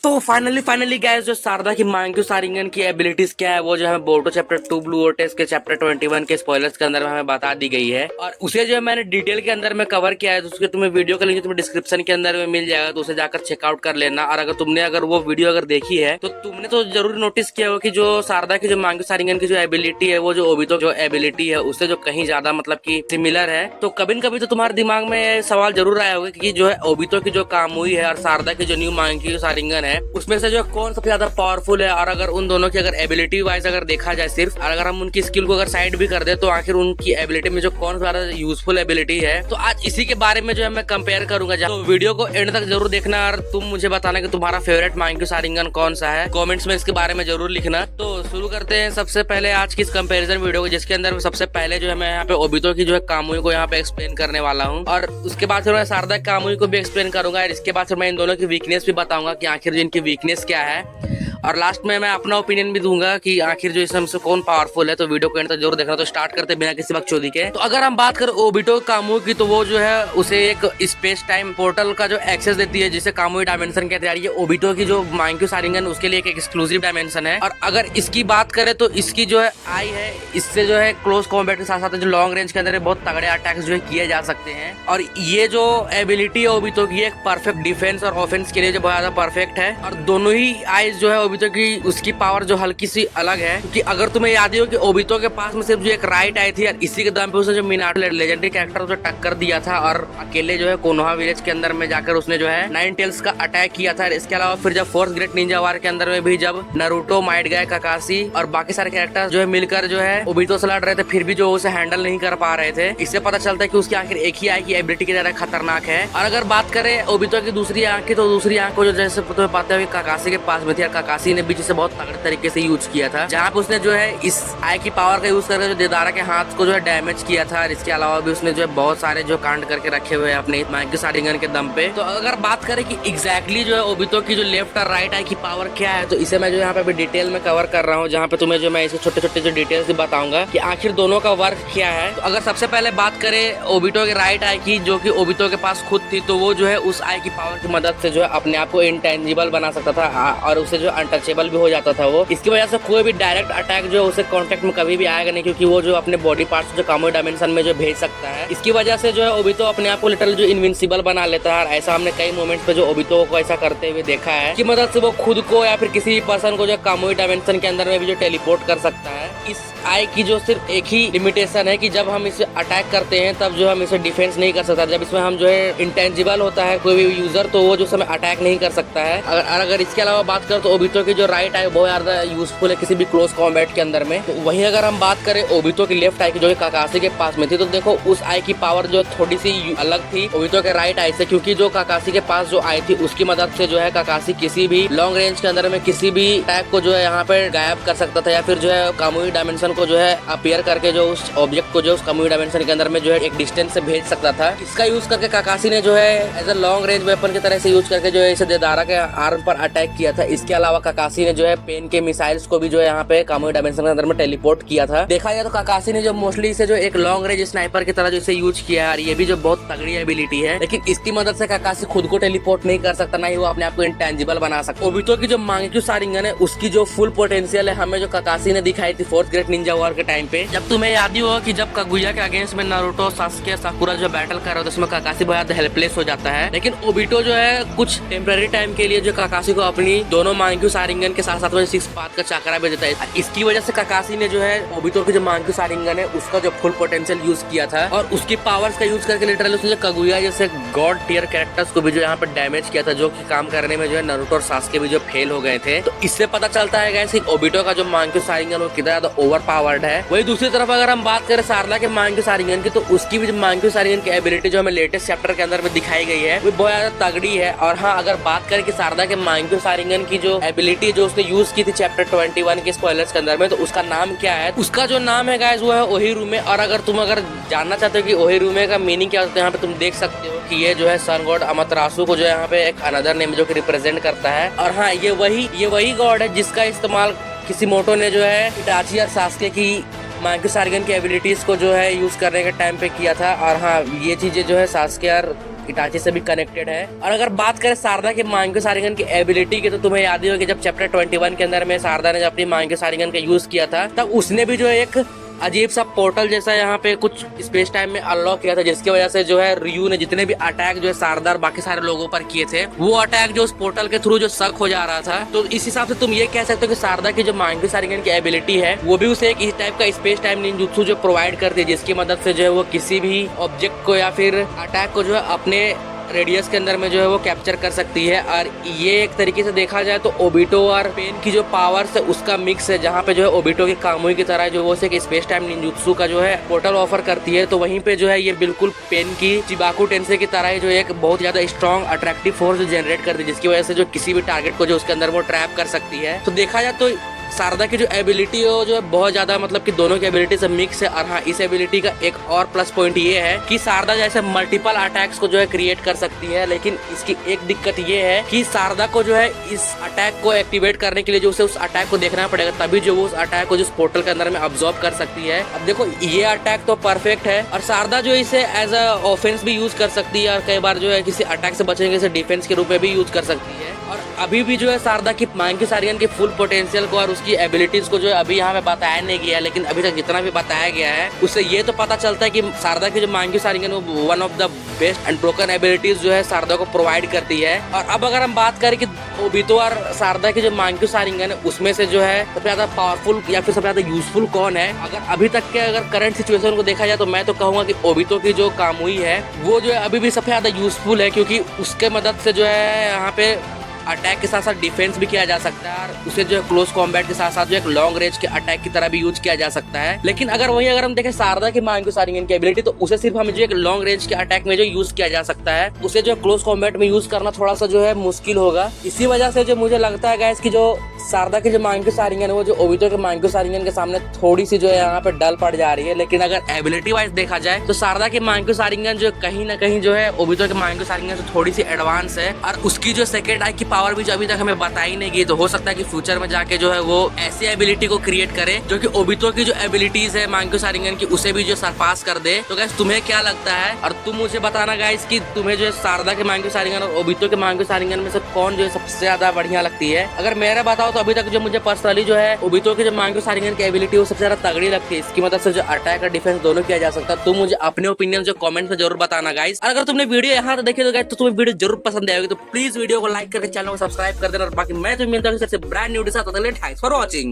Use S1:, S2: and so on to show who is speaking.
S1: तो finally guys, जो शारदा की मांग्यू सारिंगन की एबिलिटीज क्या है वो जो है बोरुटो चैप्टर 2 ब्लू ओटेस के चैप्टर 21 के स्पॉयलर्स के अंदर में हमें बता दी गई है। और उसे जो है मैंने डिटेल के अंदर में कवर किया है, तो उसके तुम्हें वीडियो का लिंक तुम्हें डिस्क्रिप्शन के अंदर में मिल जाएगा, तो उसे जाकर चेकआउट कर लेना। और अगर वो वीडियो अगर देखी है तो तुमने तो जरूर नोटिस किया हो कि जो शारदा की जो मांग्यू सारिंगन की जो एबिलिटी है वो जो ओबितो जो एबिलिटी है उससे जो कहीं ज्यादा मतलब की सिमिलर है। तो कभी न कभी तो तुम्हारे दिमाग में सवाल जरूर आया होगा कि जो है ओबितो की जो कामुई है और शारदा की जो न्यू मांग्यू सारिंगन है उसमें से जो कौन सबसे ज्यादा पावरफुल है। और अगर उन दोनों की अगर एबिलिटी वाइज अगर देखा जाए सिर्फ, और अगर हम उनकी स्किल को अगर साइड भी कर दे तो आखिर उनकी एबिलिटी में जो कौन सा ज्यादा यूजफुल एबिलिटी है, तो आज इसी के बारे में जो है मैं कंपेयर करूंगा। तो वीडियो को एंड तक जरूर देखना और तुम मुझे बताना कि तुम्हारा फेवरेट मांग्यू सारिंगन कौन सा है, कमेंट्स में इसके बारे में जरूर लिखना। तो शुरू करते हैं सबसे पहले आज की इस कंपैरिजन वीडियो को, जिसके अंदर सबसे पहले जो है मैं यहाँ पे ओबितो की जो है कामुई को यहाँ पे एक्सप्लेन करने वाला हूँ, और उसके बाद फिर मैं शारदा कामुई को भी एक्सप्लेन करूंगा। और इसके बाद फिर मैं इन दोनों की वीकनेस भी बताऊंगा कि आखिर इनकी वीकनेस क्या है, और लास्ट में मैं अपना ओपिनियन भी दूंगा कि आखिर जो इसमें से कौन पावरफुल है। तो वीडियो को एंड तक जरूर देखना। तो स्टार्ट करते बिना किसी बकचोदी के। तो अगर हम बात करें ओबितो कामुई की, तो वो जो है उसे एक स्पेस टाइम पोर्टल का जो एक्सेस देती है, जिसे कामुई डायमेंशन कहते हैं। ये ओबितो की जो मांग्यू सारिंगन उसके लिए एक एक्सक्लूसिव डायमेंशन है। और अगर इसकी बात करें तो इसकी जो है आई है, इससे जो है क्लोज कॉम्बैट के साथ साथ जो लॉन्ग रेंज के अंदर बहुत तगड़े अटैक्स जो है किए जा सकते हैं। और ये जो एबिलिटी है ओबितो की एक परफेक्ट डिफेंस और ऑफेंस के लिए जो बहुत ज्यादा परफेक्ट है। और दोनों ही आईज जो है ओबितो की उसकी पावर जो हल्की सी अलग है, क्योंकि अगर तुम्हें याद हो कि ओबितो के पास में सिर्फ जो एक राइट आई थी और इसी के दम पे उसने जो मिनाटो लेजेंडरी कैरेक्टर उसे टक्कर दिया था और अकेले जो है कोनोहा विलेज के अंदर में जाकर उसने जो है 9 टेल्स का अटैक किया था। इसके अलावा फिर जब फोर्थ ग्रेट निंजा वार के अंदर में भी जब नारुतो, माइट गाय, काकाशी और बाकी सारे कैरेक्टर जो है मिलकर जो है ओबितो से लड़ रहे थे, फिर भी जो उसे हैंडल नहीं कर पा रहे थे। इससे पता चलता है कि उसकी आखिर एक ही आई की एबिलिटी की ज्यादा खतरनाक है। और अगर बात करें ओबितो की दूसरी आंख की, तो दूसरी आंख को जो जैसे तुम्हें पता है काकाशी के पास में थी, और काकाशी ने भी जिसे बहुत तगड़े तरीके से यूज किया था, जहाँ पे उसने जो है इस आई की पावर का यूज करके जो देदारा के हाथ को जो है डैमेज किया था। और इसके अलावा भी उसने जो है बहुत सारे जो कांड करके रखे हुए हैं अपने मांग्यू सारिंगन के दम पे। तो अगर बात करें कि एग्जैक्टली जो है ओबितो की जो लेफ्ट और राइट आई की पावर क्या है, तो इसे मैं जो यहाँ पे अभी डिटेल में कवर कर रहा हूँ, जहाँ पे तुम्हें जो मैं इसे छोटे छोटे जो डिटेल्स भी बताऊंगा कि आखिर दोनों का वर्क क्या है। तो अगर सबसे पहले बात करें ओबितो के राइट आई की, जो कि ओबितो के पास खुद थी, तो वो जो है उस आई की पावर की मदद से जो है अपने आप को इंटेंजिबल बना सकता था और उसे जो अनटचेबल भी हो जाता था वो। इसकी वजह से कोई भी डायरेक्ट अटैक जो है उसे कांटेक्ट में कभी भी आएगा नहीं, क्योंकि वो जो अपने बॉडी पार्ट्स जो कामुई डायमेंशन में जो भेज सकता है। इसकी वजह से जो है ओबितो अपने आप को लिटरली जो इनविंसिबल बना लेता है। और ऐसा हमने कई मोमेंट्स पे जो ओबितो को ऐसा करते हुए देखा है कि मदद से वो खुद को या फिर किसी भी पर्सन को जो कामुई डायमेंशन के अंदर में भी जो टेलीपोर्ट कर सकता है। इस आई की जो सिर्फ एक ही लिमिटेशन है कि जब हम इसे अटैक करते हैं तब जो हम इसे डिफेंस नहीं कर सकता। जब इसमें हम जो है इंटेंजिबल होता है कोई भी यूजर, तो वो जो समय अटैक नहीं कर सकता है। अगर इसके अलावा बात करें तो ओबितो की जो राइट आई बहुत ज्यादा यूजफुल है किसी भी क्लोज कॉम्बैट के अंदर में। तो वहीं अगर हम बात करें ओबितो की लेफ्ट आई की, जो कि काकाशी के पास में थी, तो देखो उस आई की पावर जो थोड़ी सी अलग थी ओबितो के राइट आई से, क्योंकि जो काकाशी के पास जो आई थी उसकी मदद से जो है काकाशी किसी भी लॉन्ग रेंज के अंदर में किसी भी अटैक को जो है यहाँ पे गायब कर सकता था, या फिर जो है कामुई डायमेंशन को जो है अपीयर करके जो उस ऑब्जेक्ट को जो उस कामुई डायमेंशन के अंदर में जो है एक डिस्टेंस से भेज सकता था। इसका यूज करके काकाशी ने जो है as a long range weapon की तरह से यूज करके जो है इसे देदारा के आर्म पर अटैक किया था। इसके अलावा काकाशी ने जो है पेन के मिसाइल्स को भी जो है यहाँ पे कामुई डायमेंशन के अंदर में टेलीपोर्ट किया था। देखा जाए तो काकाशी ने जो मोस्टली इसे जो एक लॉन्ग रेंज स्नाइपर की तरह जो इसे यूज किया है, और ये भी जो बहुत तगड़ी एबिलिटी है। लेकिन इसकी मदद से काकाशी खुद को टेलीपोर्ट नहीं कर सकता, ना ही वो अपने आप को इंटेंजिबल बना सकता। ओबितो की जो मांग्यू सारिंगन है उसकी जो फुल पोटेंशियल है हमें जो काकाशी ने दिखाई थी फोर्थ ग्रेट निंजा वॉर के टाइम पे। जब तुम्हें याद ही होगा कि जब कागुया के अगेंस्ट में नारुतो, सास्के, साकुरा जो बैटल कर रहे थे, उसमें काकाशी बहुत ज्यादा हेल्पलेस हो जाता है। लेकिन ओबितो जो है कुछ टेम्पररी टाइम के लिए जो काकाशी को अपनी दोनों मांग्यू सारिंगन के साथ साथ में 6 पाथ का चक्रा भी देता है। इसकी वजह से काकाशी ने जो है ओबितो की जो मांग्यू सारिंगन है उसका जो फुल पोटेंशियल यूज किया था, और उसकी पावर्स का यूज करके लिटरली उसने कागुया जैसे गॉड टियर कैरेक्टर्स को भी जो यहाँ पे डैमेज किया था, जो कि काम करने में जो है नारुतो और सास्के भी जो फेल हो गए थे। तो इससे पता चलता है गाइस कि ओबितो का जो मांग्यू सारिंगन वो कितना ज्यादा ओवर पावर्ड है। वही दूसरी तरफ अगर हम बात करें शारदा के मांग्यू सारिंगन की, तो उसकी भी मांग्यू सारिंगन की एबिलिटी जो हमें लेटेस्ट चैप्टर के अंदर में दिखाई गई है वो बहुत ज्यादा तगड़ी है। और हाँ, अगर बात करें कि शारदा के मांग्यू सारिंगन की जो एबिलिटी जो उसने यूज की थी चैप्टर 21 के स्पॉयलर्स के अंदर में, तो उसका नाम क्या है? उसका जो नाम है गाइस वो है ओहिरुमे। और अगर तुम जानना चाहते हो कि ओहिरुमे का मीनिंग क्या होता है, यहाँ पे तुम देख सकते हो कि ये जो है सन गॉड अमातेरासु को जो है यहाँ पे एक अनदर नेम जो कि रिप्रेजेंट करता है। और हाँ, ये वही गॉड है जिसका इस्तेमाल किसिमोटो ने जो है इटाची और सास्के की मांग्यू सारिंगन की एबिलिटीज को जो है यूज करने के टाइम पे किया था। और हाँ, ये चीजें जो है सास्के और इटाची से भी कनेक्टेड है। और अगर बात करें सारदा के मांग्यो सारिंगन की एबिलिटी की, तो तुम्हें याद ही होगा कि जब चैप्टर 21 के अंदर में सारदा ने अपनी मांग्यो सारिंगन का यूज किया था, तब उसने भी जो है एक अजीब सा पोर्टल जैसा यहाँ पे कुछ स्पेस टाइम में अनलॉक किया था, जिसकी वजह से जो है रियू ने जितने भी अटैक जो है सारदा और बाकी सारे लोगों पर किए थे, वो अटैक जो उस पोर्टल के थ्रू जो सक हो जा रहा था। तो इस हिसाब से तुम ये कह सकते हो कि सारदा की जो मांग्यो सारिंगन की एबिलिटी है वो भी उसे एक इस टाइप का स्पेस टाइम निंजुत्सु जो प्रोवाइड करती है, जिसकी मदद से जो है वो किसी भी ऑब्जेक्ट को या फिर अटैक को जो है अपने रेडियस के अंदर में जो है वो कैप्चर कर सकती है। और ये एक तरीके से देखा जाए तो ओबिटो और पेन की जो पावर्स है उसका मिक्स है, जहाँ पे जो है ओबिटो की कामुई की तरह जो वो एक स्पेस टाइम निंजुत्सु का जो है पोर्टल ऑफर करती है, तो वहीं पे जो है ये बिल्कुल पेन की चिबाकू टेंसे की तरह जो एक बहुत ज्यादा स्ट्रॉन्ग अट्रैक्टिव फोर्स जनरेट करती है, जिसकी वजह से जो किसी भी टारगेट को जो उसके अंदर वो ट्रैप कर सकती है। तो देखा जाए तो सारदा की जो एबिलिटी है वो जो है बहुत ज्यादा मतलब कि दोनों की एबिलिटी से मिक्स है। और हाँ, इस एबिलिटी का एक और प्लस पॉइंट ये है कि सारदा जैसे मल्टीपल अटैक्स को जो है क्रिएट कर सकती है, लेकिन इसकी एक दिक्कत ये है कि सारदा को जो है इस अटैक को एक्टिवेट करने के लिए जो उसे उस अटैक को देखना पड़ेगा, तभी जो वो उस अटैक को जिस पोर्टल के अंदर में अब्सॉर्ब कर सकती है। अब देखो, ये अटैक तो परफेक्ट है और सारदा जो इसे एज अ ऑफेंस भी यूज कर सकती है और कई बार जो है किसी अटैक से बचने के डिफेंस के रूप में भी यूज कर सकती है। और अभी भी जो है सारदा की मांग्यो सारिंगन के फुल पोटेंशियल को और उसकी एबिलिटीज को जो है अभी यहाँ पे बताया नहीं गया है, लेकिन अभी तक जितना भी बताया गया है उससे ये तो पता चलता है कि सारदा की जो मांग्यो सारिंगन वो one of the best and broken abilities जो है सारदा को प्रोवाइड करती है। और अब अगर हम बात करें कि ओबितो और सारदा की जो मांग्यो सारिंगन है उसमें से जो है सबसे ज्यादा पावरफुल या फिर सबसे ज्यादा यूजफुल कौन है, अगर अभी तक के अगर करंट सिचुएशन को देखा जाए तो मैं तो कहूंगा कि ओबितो की जो कामुई है वो जो है अभी भी सबसे ज्यादा यूजफुल है, क्योंकि उसके मदद से जो है यहाँ पे अटैक के साथ साथ डिफेंस भी किया जा सकता है और उसे जो है क्लोज कॉम्बैट के साथ साथ जो एक लॉन्ग रेंज के अटैक की तरह भी यूज किया जा सकता है। लेकिन अगर हम देखें सारदा की मांग्यो सारिंगन की एबिलिटी, तो उसे सिर्फ हमें जो एक लॉन्ग रेंज के अटैक में जो यूज किया जा सकता है, उसे जो क्लोज कॉम्बैट में यूज करना थोड़ा सा जो है मुश्किल होगा। इसी वजह से जो मुझे लगता है गाइस कि जो सारदा की जो मांग्यो सारिंगन है वो जो ओबितो के मांग्यो सारिंगन के सामने थोड़ी सी जो है यहाँ पे डल पड़ जा रही है। लेकिन अगर एबिलिटी वाइज देखा जाए तो सारदा की मांग्यो सारिंगन जो कहीं ना कहीं जो है ओबितो के मांग्यो सारिंगन से थोड़ी सी एडवांस है, और उसकी जो सेकंड आई की पावर भी जो अभी तक हमें बताई नहीं गई, तो हो सकता है कि फ्यूचर में जाके जो है वो ऐसी एबिलिटी को क्रिएट करे जो कि ओबितो की जो एबिलिटीज है मांग्यो सारिंगन की उसे भी जो सरपास कर दे। तो गाइस तुम्हें क्या लगता है, और तुम मुझे बताना गाइस कि तुम्हें जो है सारदा के मांग्यो सारिंगन और ओबितो के मांग्यो सारिंगन में से कौन जो है सबसे ज्यादा बढ़िया लगती है। अगर मेरा बताओ तो अभी तक जो मुझे पर्सनली जो है ओबितो की जो मांग्यो सारिंगन की एबिलिटी वो सबसे ज्यादा तगड़ी लगती है, इसकी मदद से जो अटैक और डिफेंस दोनों किया जा सकता है। तुम मुझे अपने ओपिनियन जो कमेंट में जरूर बताना गाइस। और अगर तुमने वीडियो यहाँ तो देखी तो गाइस तो तुम्हें वीडियो जरूर पसंद आएगी, तो प्लीज वीडियो को लाइक करके चैनल को सब्सक्राइब कर देना। और बाकी मैं तो मिलता हूँ सबसे ब्रांड न्यू के साथ। Thanks for watching.